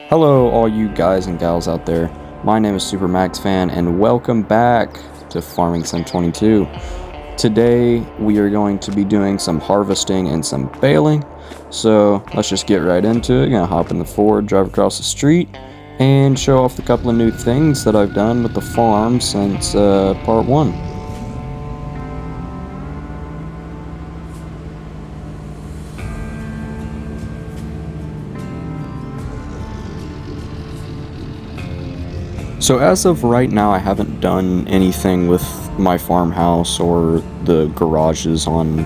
Hello all you guys and gals out there, my name is Super Max Fan and welcome back to Farming Sim 22. Today we are going to be doing some harvesting and some baling, so let's just get right into it. Gonna hop in the Ford, drive across the street, and show off the couple of new things that I've done with the farm since part 1. So as of right now, I haven't done anything with my farmhouse or the garages on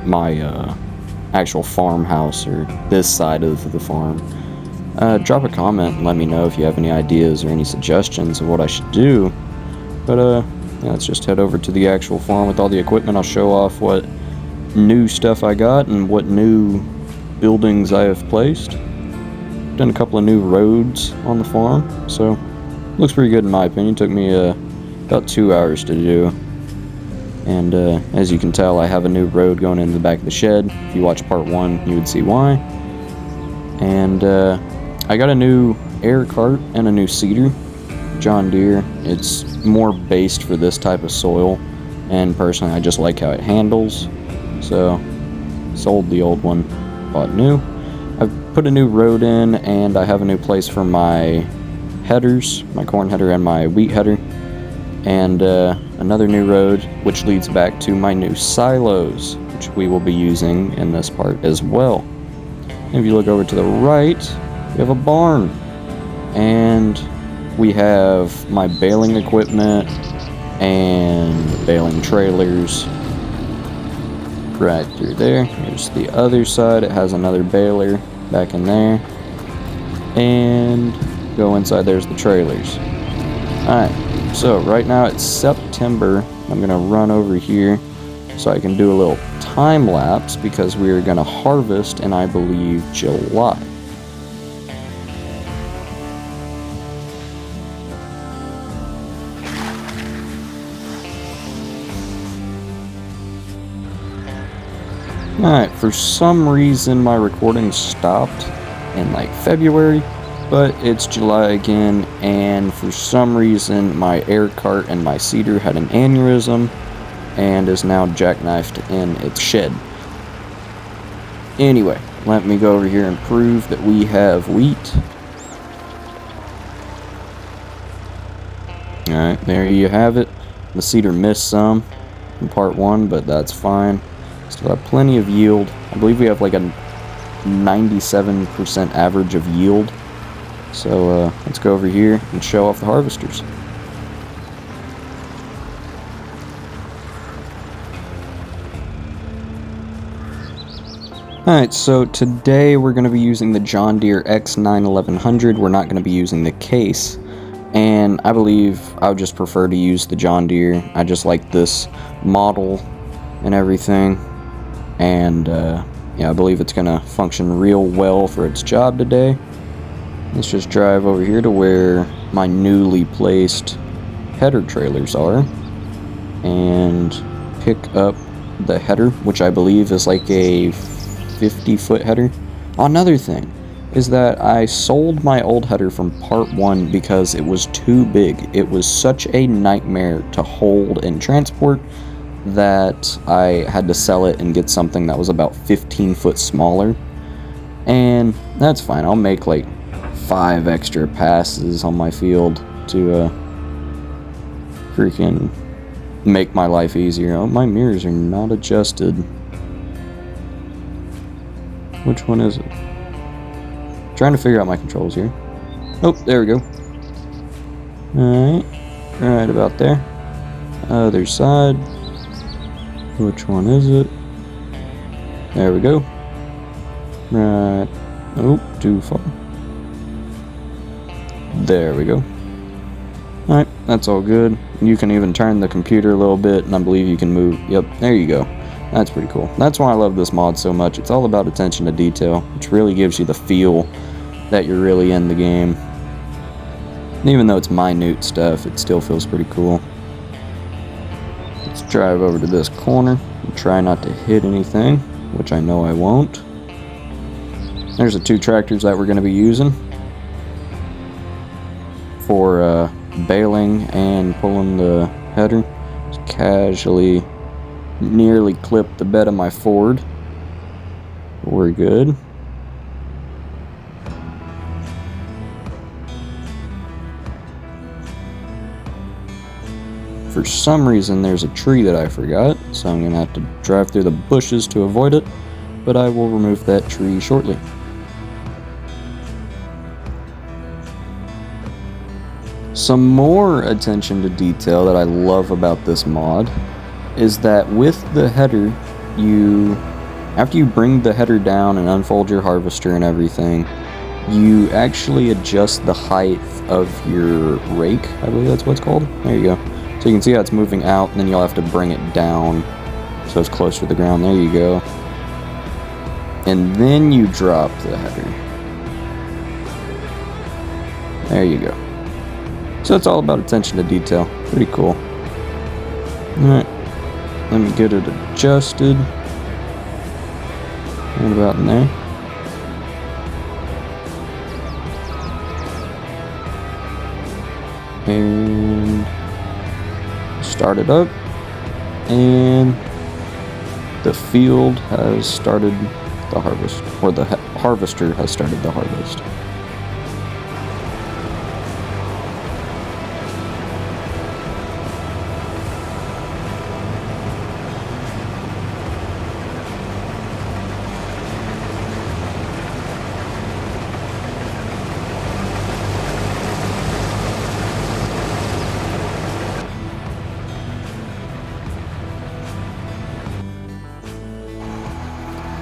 my actual farmhouse or this side of the farm. Drop a comment and let me know if you have any ideas or any suggestions of what I should do. But yeah, let's just head over to the actual farm with all the equipment. I'll show off what new stuff I got and what new buildings I have placed. Done a couple of new roads on the farm, so looks pretty good in my opinion. Took me about 2 hours to do. And as you can tell, I have a new road going in the back of the shed. If you watch part 1, you would see why. And I got a new air cart and a new seeder. John Deere. It's more based for this type of soil. And personally, I just like how it handles. So, sold the old one, bought new. I've put a new road in, and I have a new place for my headers, my corn header and my wheat header, and another new road which leads back to my new silos, which we will be using in this part as well. And if you look over to the right, we have a barn, and we have my baling equipment and baling trailers right through there. Here's the other side. It has another baler back in there, and go inside, there's the trailers. Alright, so right now it's September. I'm gonna run over here so I can do a little time lapse because we are gonna harvest in, I believe, July. Alright, for some reason my recording stopped in like February. But it's July again, and for some reason my air cart and my seeder had an aneurysm and is now jackknifed in its shed. Anyway, let me go over here and prove that we have wheat. Alright, there you have it. The seeder missed some in part 1, but that's fine. Still have plenty of yield. I believe we have like a 97% average of yield. So let's go over here and show off the harvesters. Alright, so today we're going to be using the John Deere X9 1100. We're not going to be using the case. And I believe I would just prefer to use the John Deere. I just like this model and everything. And yeah, I believe it's going to function real well for its job today. Let's just drive over here to where my newly placed header trailers are and pick up the header, which I believe is like a 50-foot header. Another thing is that I sold my old header from part 1 because it was too big. It was such a nightmare to hold and transport that I had to sell it and get something that was about 15 foot smaller. And that's fine. I'll make like 5 extra passes on my field to freaking make my life easier. Oh, my mirrors are not adjusted. Which one is it? Trying to figure out my controls here. Oh, there we go. Alright. Right about there. Other side. Which one is it? There we go. Right. Oh, too far. There we go. Alright, that's all good. You can even turn the computer a little bit, and I believe you can move. Yep, there you go. That's pretty cool. That's why I love this mod so much. It's all about attention to detail, which really gives you the feel that you're really in the game. Even though it's minute stuff, it still feels pretty cool. Let's drive over to this corner and try not to hit anything, which I know I won't. There's the 2 tractors that we're going to be using. for baling and pulling the header. Just casually nearly clipped the bed of my Ford. We're good. For some reason there's a tree that I forgot, so I'm going to have to drive through the bushes to avoid it, but I will remove that tree shortly. Some more attention to detail that I love about this mod is that with the header, after you bring the header down and unfold your harvester and everything, you actually adjust the height of your rake. I believe that's what it's called. There you go. So you can see how it's moving out, and then you'll have to bring it down so it's closer to the ground. There you go. And then you drop the header. There you go. So it's all about attention to detail. Pretty cool. Alright. Let me get it adjusted. What about in there? And start it up, and the field has started the harvest, or the harvester has started the harvest.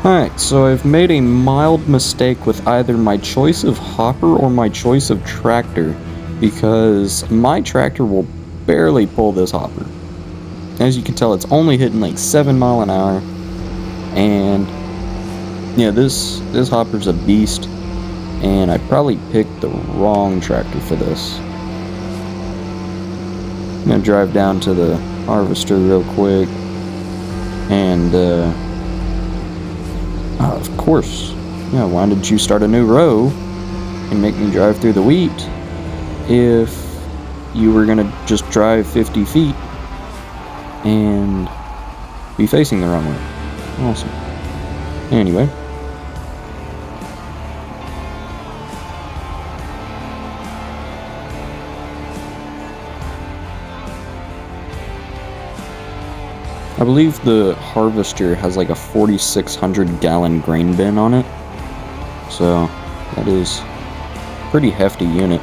Alright, so I've made a mild mistake with either my choice of hopper or my choice of tractor, because my tractor will barely pull this hopper. As you can tell, it's only hitting like 7 miles an hour, and yeah, this hopper's a beast, and I probably picked the wrong tractor for this. I'm gonna drive down to the harvester real quick, and of course, yeah, why did you start a new row and make me drive through the wheat if you were gonna just drive 50 feet and be facing the wrong way? Awesome. Anyway. I believe the harvester has like a 4,600 gallon grain bin on it, so that is a pretty hefty unit.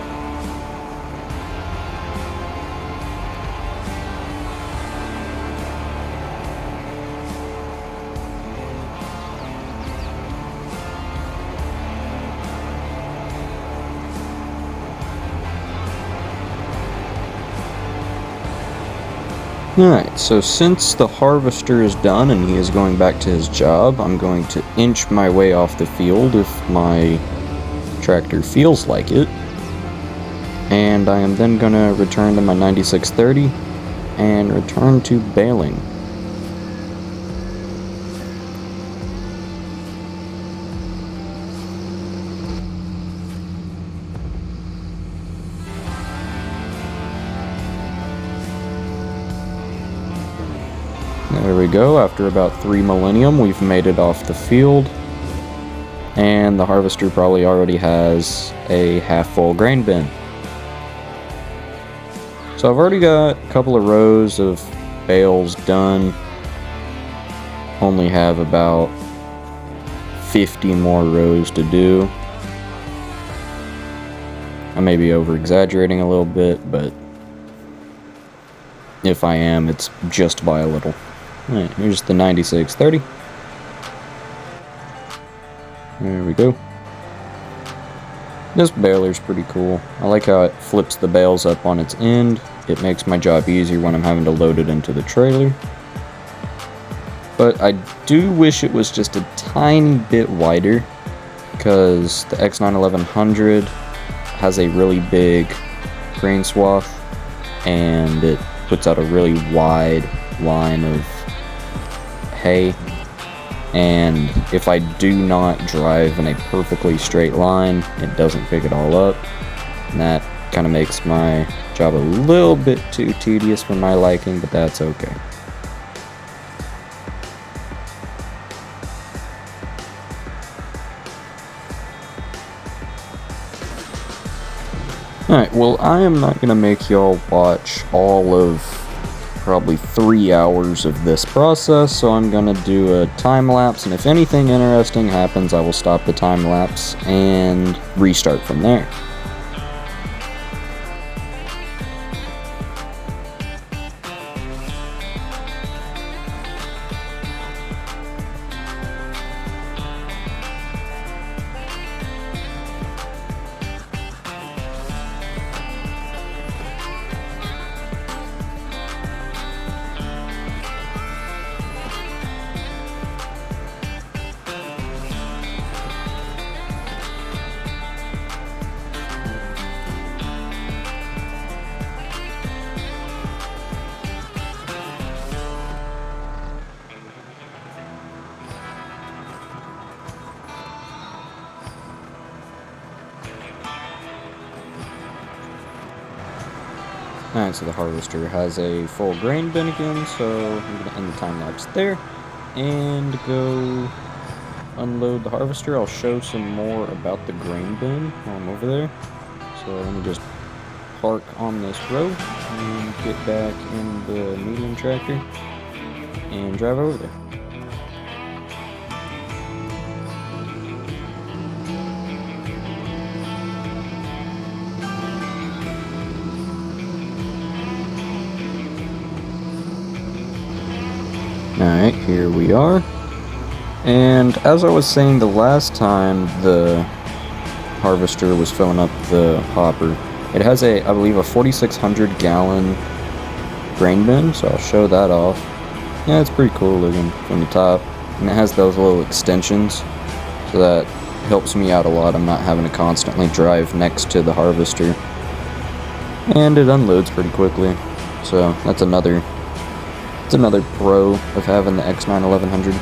Alright, so since the harvester is done and he is going back to his job, I'm going to inch my way off the field if my tractor feels like it. And I am then going to return to my 9630 and return to baling. There we go. After about 3 millennium, we've made it off the field. And the harvester probably already has a half-full grain bin. So I've already got a couple of rows of bales done. Only have about 50 more rows to do. I may be over-exaggerating a little bit, but if I am, it's just by a little. Alright, here's the 9630. There we go. This baler's pretty cool. I like how it flips the bales up on its end. It makes my job easier when I'm having to load it into the trailer. But I do wish it was just a tiny bit wider, because the X91100 has a really big grain swath, and it puts out a really wide line of hay, and if I do not drive in a perfectly straight line, it doesn't pick it all up, and that kind of makes my job a little bit too tedious for my liking, but that's okay. Alright, well, I am not going to make y'all watch all of probably 3 hours of this process, so I'm going to do a time lapse, and if anything interesting happens, I will stop the time lapse and restart from there. Alright, so the harvester has a full grain bin again, so I'm going to end the time lapse there and go unload the harvester. I'll show some more about the grain bin while I'm over there. So let me just park on this row and get back in the medium tractor and drive over there. Alright, here we are. And as I was saying the last time the harvester was filling up the hopper, it has I believe a 4,600 gallon grain bin, so I'll show that off. Yeah, it's pretty cool looking from the top. And it has those little extensions, so that helps me out a lot. I'm not having to constantly drive next to the harvester. And it unloads pretty quickly, so that's another pro of having the X9 1100.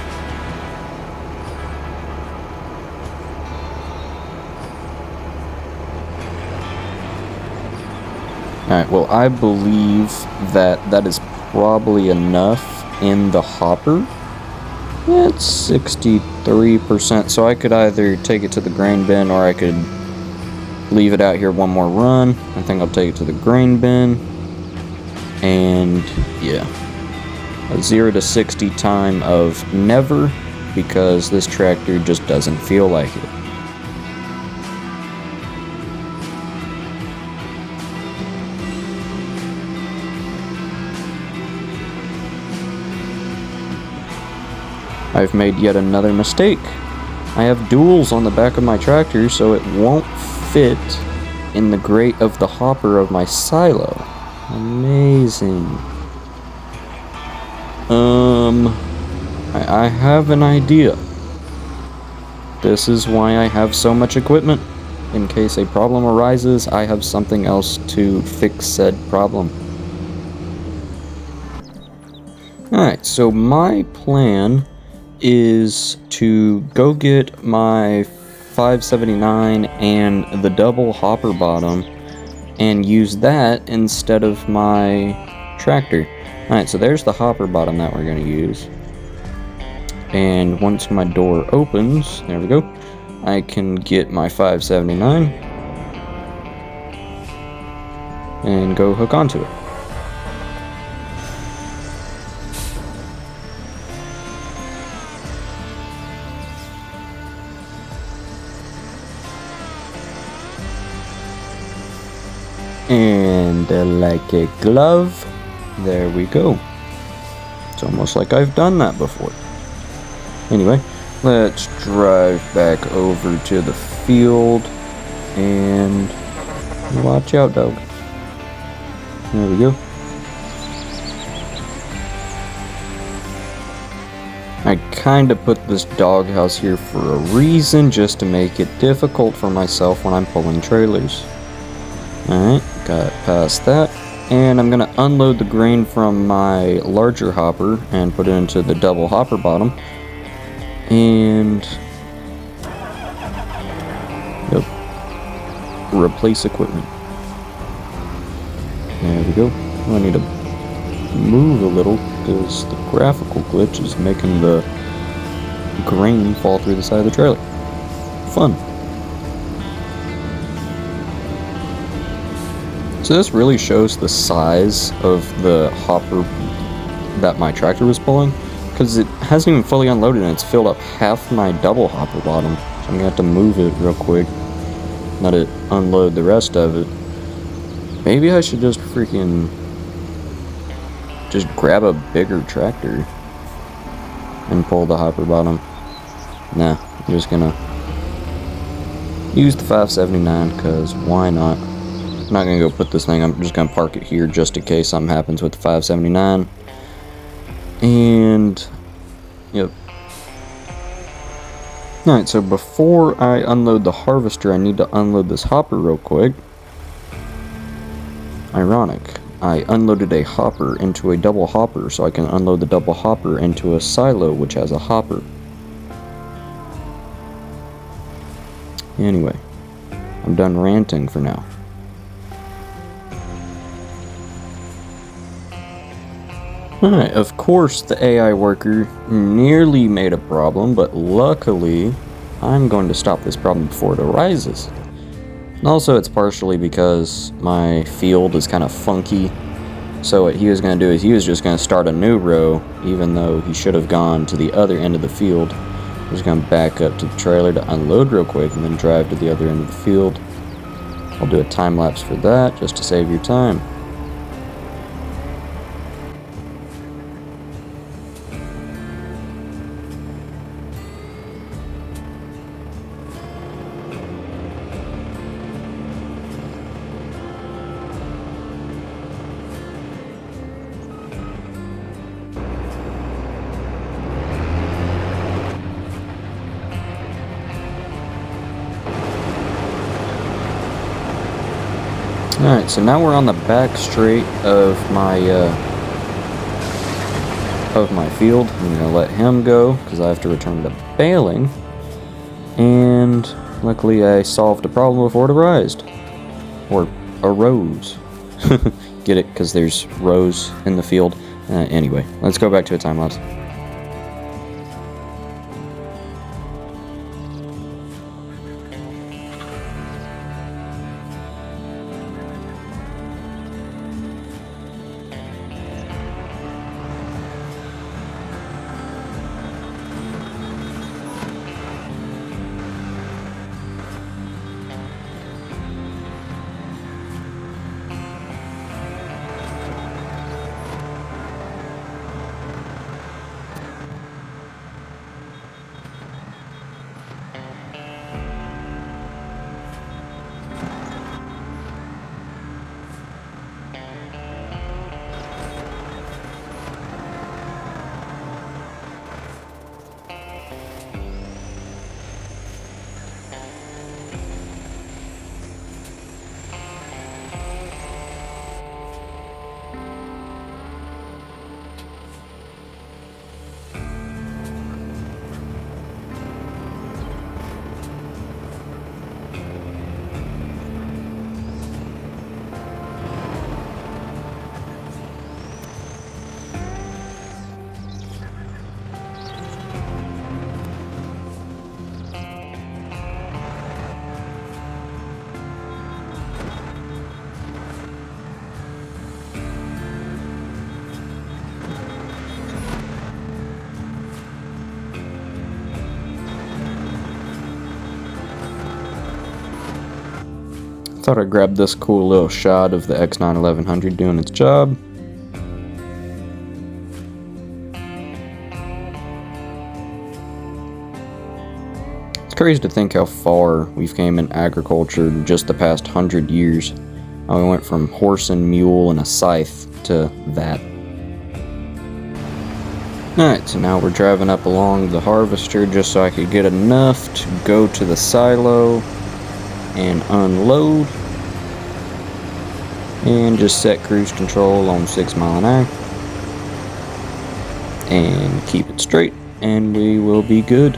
Alright, well, I believe that is probably enough in the hopper. It's 63%, so I could either take it to the grain bin or I could leave it out here one more run. I think I'll take it to the grain bin. And yeah, a 0 to 60 time of never, because this tractor just doesn't feel like it. I've made yet another mistake. I have duals on the back of my tractor, so it won't fit in the grate of the hopper of my silo. Amazing. I have an idea. This is why I have so much equipment. In case a problem arises, I have something else to fix said problem. Alright, so my plan is to go get my 579 and the double hopper bottom and use that instead of my tractor. Alright, so there's the hopper bottom that we're going to use. And once my door opens, there we go, I can get my 579 and go hook onto it. And like a glove, there we go. It's almost like I've done that before. Anyway, let's drive back over to the field and watch out, dog. There we go. I kinda put this doghouse here for a reason, just to make it difficult for myself when I'm pulling trailers. Alright, got past that. And I'm gonna unload the grain from my larger hopper and put it into the double hopper bottom. And yep, replace equipment. There we go. I need to move a little because the graphical glitch is making the grain fall through the side of the trailer. Fun. So this really shows the size of the hopper that my tractor was pulling, because it hasn't even fully unloaded and it's filled up half my double hopper bottom. So I'm gonna have to move it real quick, let it unload the rest of it. Maybe I should just freaking just grab a bigger tractor and pull the hopper bottom. Nah, I'm just gonna use the 579 because why not? I'm not gonna go put this thing, I'm just gonna park it here just in case something happens with the 579. And yep. Alright, so before I unload the harvester, I need to unload this hopper real quick. Ironic. I unloaded a hopper into a double hopper, so I can unload the double hopper into a silo which has a hopper. Anyway, I'm done ranting for now. Alright, of course the AI worker nearly made a problem, but luckily I'm going to stop this problem before it arises. And also it's partially because my field is kind of funky, so what he was going to do is he was just going to start a new row, even though he should have gone to the other end of the field. He was going to back up to the trailer to unload real quick and then drive to the other end of the field. I'll do a time lapse for that just to save your time. Alright, so now we're on the back straight of my field. I'm going to let him go because I have to return to baling. And luckily I solved a problem before it arose. Or arose. Get it? Because there's rows in the field. Anyway, let's go back to a time lapse. Thought I'd grab this cool little shot of the X9 1100 doing its job. It's crazy to think how far we've came in agriculture in just the past 100 years. How we went from horse and mule and a scythe to that. Alright, so now we're driving up along the harvester just so I could get enough to go to the silo and unload, and just set cruise control on 6 mile an hour and keep it straight and we will be good.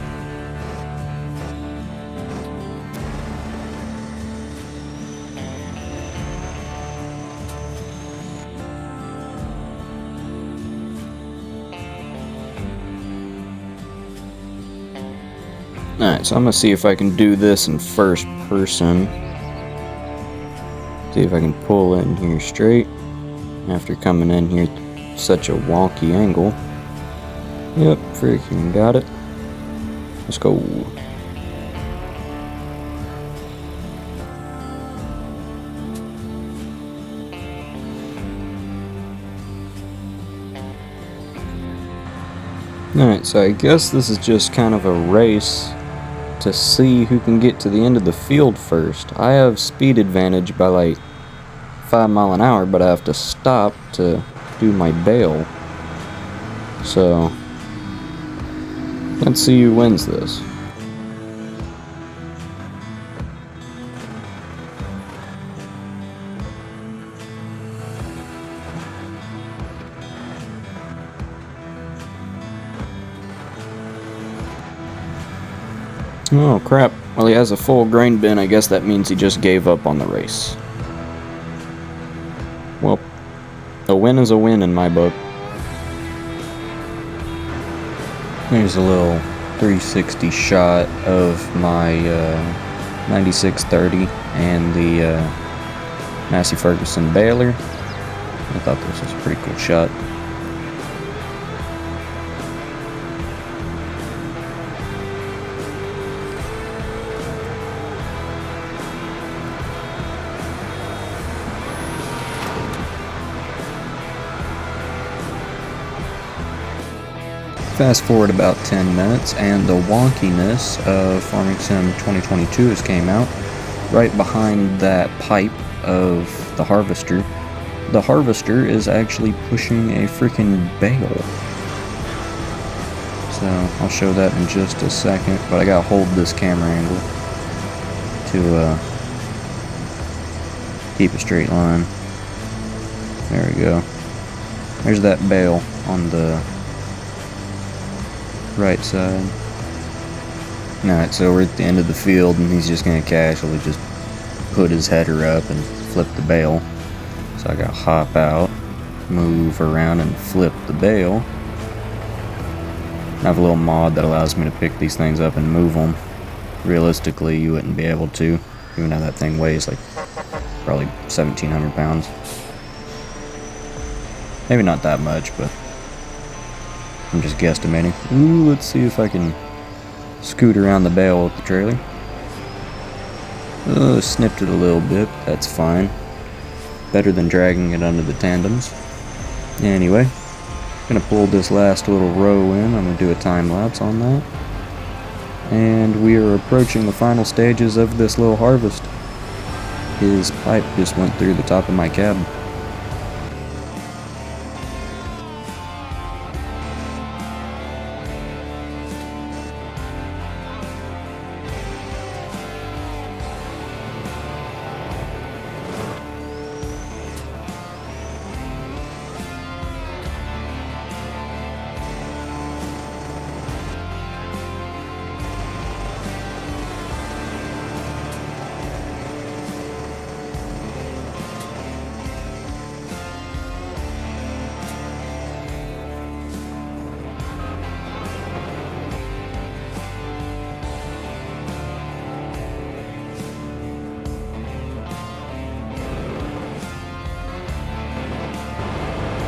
Alright, so I'm gonna see if I can do this in first person. See if I can pull in here straight after coming in here at such a wonky angle. Yep, freaking got it. Let's go. Alright, so I guess this is just kind of a race to see who can get to the end of the field first. I have speed advantage by like 5 miles an hour, but I have to stop to do my bale. So let's see who wins this. Oh crap, well he has a full grain bin. I guess that means he just gave up on the race. Well, a win is a win in my book. Here's a little 360 shot of my 9630 and the Massey Ferguson baler. I thought this was a pretty cool shot. Fast forward about 10 minutes and the wonkiness of Farming Sim 2022 has came out. Right behind that pipe of the harvester. The harvester is actually pushing a freaking bale. So I'll show that in just a second, but I gotta hold this camera angle to keep a straight line. There we go. There's that bale on the right side. Alright, so we're at the end of the field and he's just gonna casually just put his header up and flip the bale. So I gotta hop out, move around and flip the bale. I have a little mod that allows me to pick these things up and move them. Realistically, you wouldn't be able to, even though that thing weighs like probably 1,700 pounds. Maybe not that much, but I'm just guesstimating. Ooh, let's see if I can scoot around the bale with the trailer. Snipped it a little bit, that's fine. Better than dragging it under the tandems. Anyway, gonna pull this last little row in. I'm gonna do a time lapse on that. And we are approaching the final stages of this little harvest. His pipe just went through the top of my cab.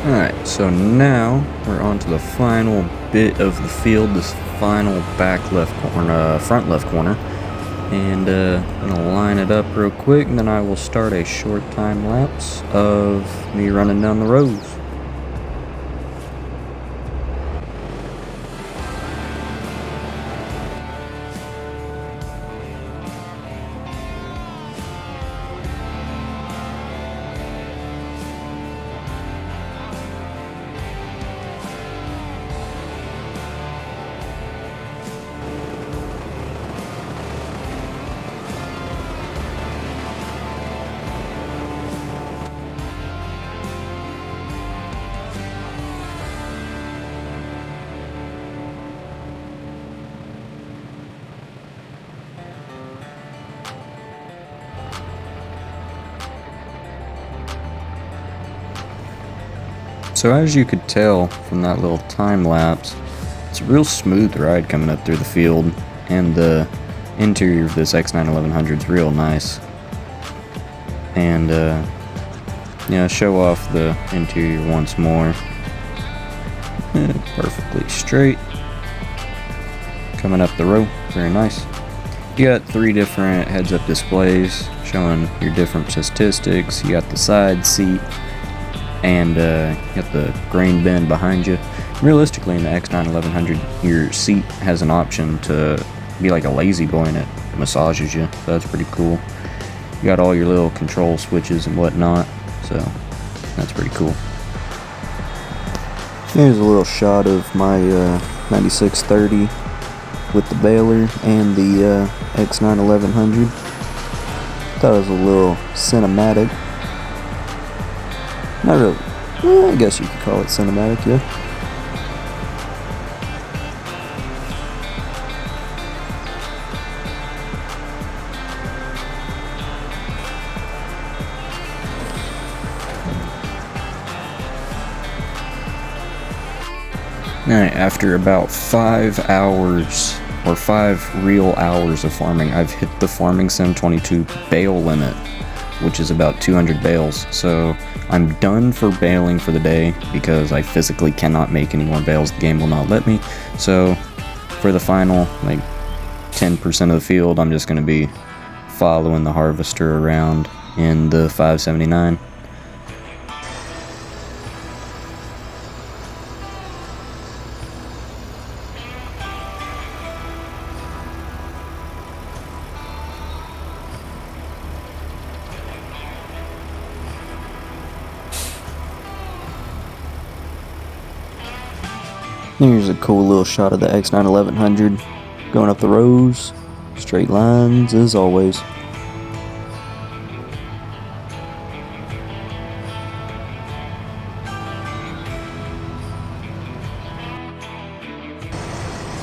Alright, so now we're on to the final bit of the field, this final back left corner, front left corner. And I'm gonna line it up real quick, and then I will start a short time lapse of me running down the rows. So as you could tell from that little time lapse, it's a real smooth ride coming up through the field. and the interior of this X91100 is real nice. And show off the interior once more. Perfectly straight. Coming up the row, very nice. You got 3 different heads-up displays showing your different statistics. You got the side seat, and you got the grain bin behind you. Realistically, in the X91100, your seat has an option to be like a lazy boy, and it massages you, so that's pretty cool. You got all your little control switches and whatnot, so that's pretty cool. Here's a little shot of my 9630 with the baler and the X91100. Thought it was a little cinematic. Not really. I guess you could call it cinematic, yeah. Alright, after about 5 hours, or 5 real hours of farming, I've hit the Fs-22 bale limit, which is about 200 bales. So I'm done for baling for the day because I physically cannot make any more bales. The game will not let me. So for the final, like 10% of the field, I'm just going to be following the harvester around in the 579. Here's a cool little shot of the X91100 going up the rows, straight lines as always.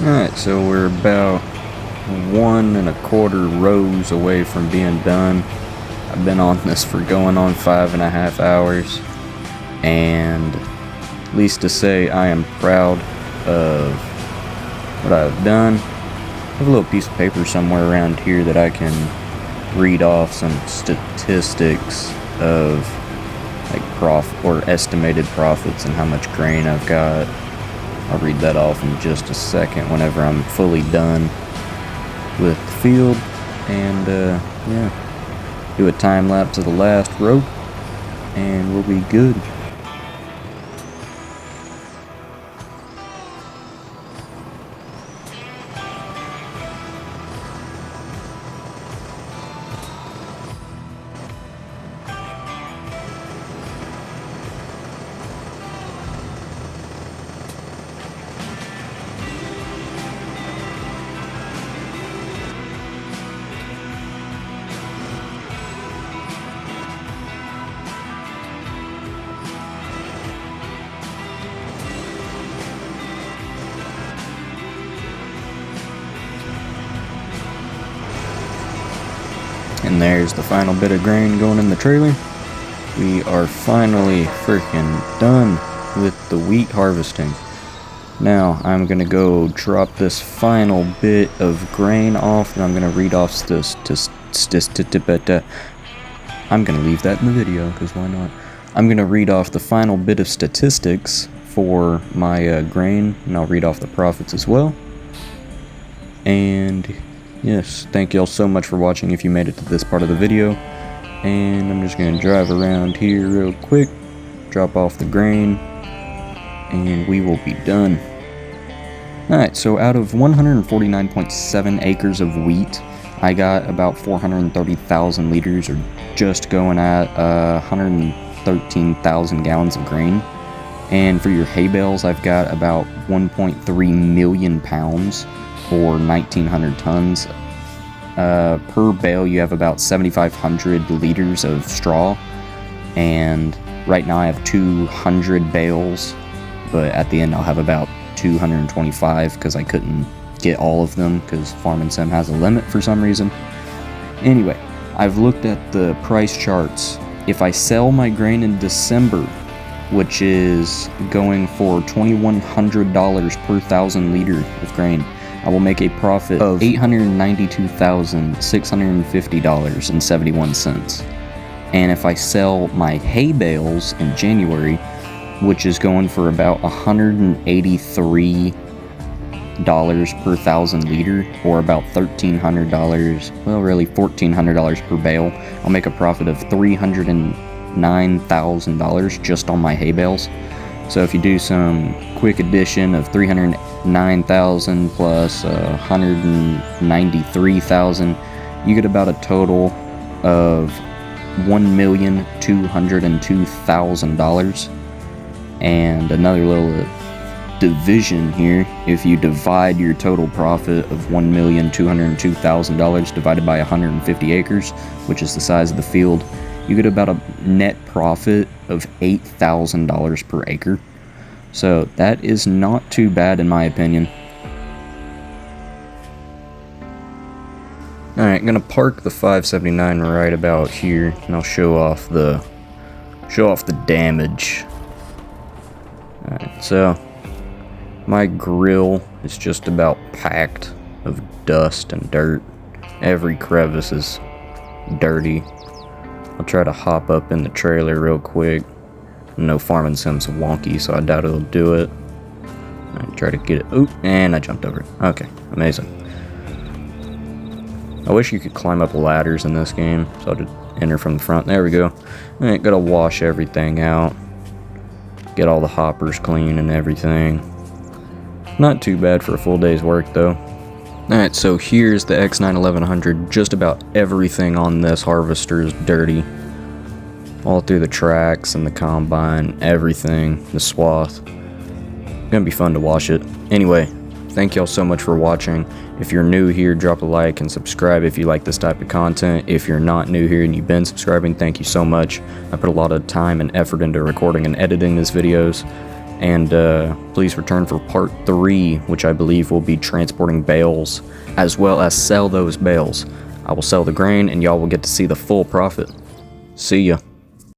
Alright, so we're about 1 1/4 rows away from being done. I've been on this for going on 5.5 hours, and at least to say I am proud of what I've done. I have a little piece of paper somewhere around here that I can read off some statistics of like estimated profits and how much grain I've got. I'll read that off in just a second whenever I'm fully done with the field, and do a time lapse of the last row and we'll be good. And there's the final bit of grain going in the trailer. We are finally freaking done with the wheat harvesting. Now I'm gonna go drop this final bit of grain off, and I'm gonna read off I'm gonna leave that in the video, because why not? I'm gonna read off the final bit of statistics for my grain, and I'll read off the profits as well. And yes, thank y'all so much for watching if you made it to this part of the video. And I'm just gonna drive around here real quick, drop off the grain, and we will be done. Alright, so out of 149.7 acres of wheat, I got about 430,000 liters, or just going at 113,000 gallons of grain. And for your hay bales, I've got about 1.3 million pounds, or 1,900 tons. Per bale, you have about 7,500 liters of straw, and right now I have 200 bales, but at the end I'll have about 225 because I couldn't get all of them because Farm & Sim has a limit for some reason. Anyway, I've looked at the price charts. If I sell my grain in December, which is going for $2,100 per 1,000 liter of grain, I will make a profit of $892,650.71. And if I sell my hay bales in January, which is going for about $183 per 1,000 liter, or about $1,300, well really $1,400 per bale, I'll make a profit of $309,000 just on my hay bales. So if you do some quick addition of 309,000 plus 193,000, you get about a total of $1,202,000. And another little division here, if you divide your total profit of $1,202,000 divided by 150 acres, which is the size of the field, you get about a net profit of $8,000 per acre. So that is not too bad in my opinion. Alright, I'm gonna park the 579 right about here, and I'll show off the damage. Alright, so my grill is just about packed of dust and dirt. Every crevice is dirty. I'll try to hop up in the trailer real quick. No farming sim's wonky, so I doubt it'll do it. I try to get it. Oop, and I jumped over it. Okay, amazing. I wish you could climb up ladders in this game, so I'll just enter from the front. There we go. Alright, gotta wash everything out. Get all the hoppers clean and everything. Not too bad for a full day's work though. Alright, so here's the X91100. Just about everything on this harvester is dirty. All through the tracks and the combine, everything, the swath. Gonna be fun to wash it. Anyway, thank y'all so much for watching. If you're new here, drop a like and subscribe if you like this type of content. If you're not new here and you've been subscribing, thank you so much. I put a lot of time and effort into recording and editing these videos. And please return for part 3, which I believe will be transporting bales, as well as sell those bales. I will sell the grain and y'all will get to see the full profit. See ya.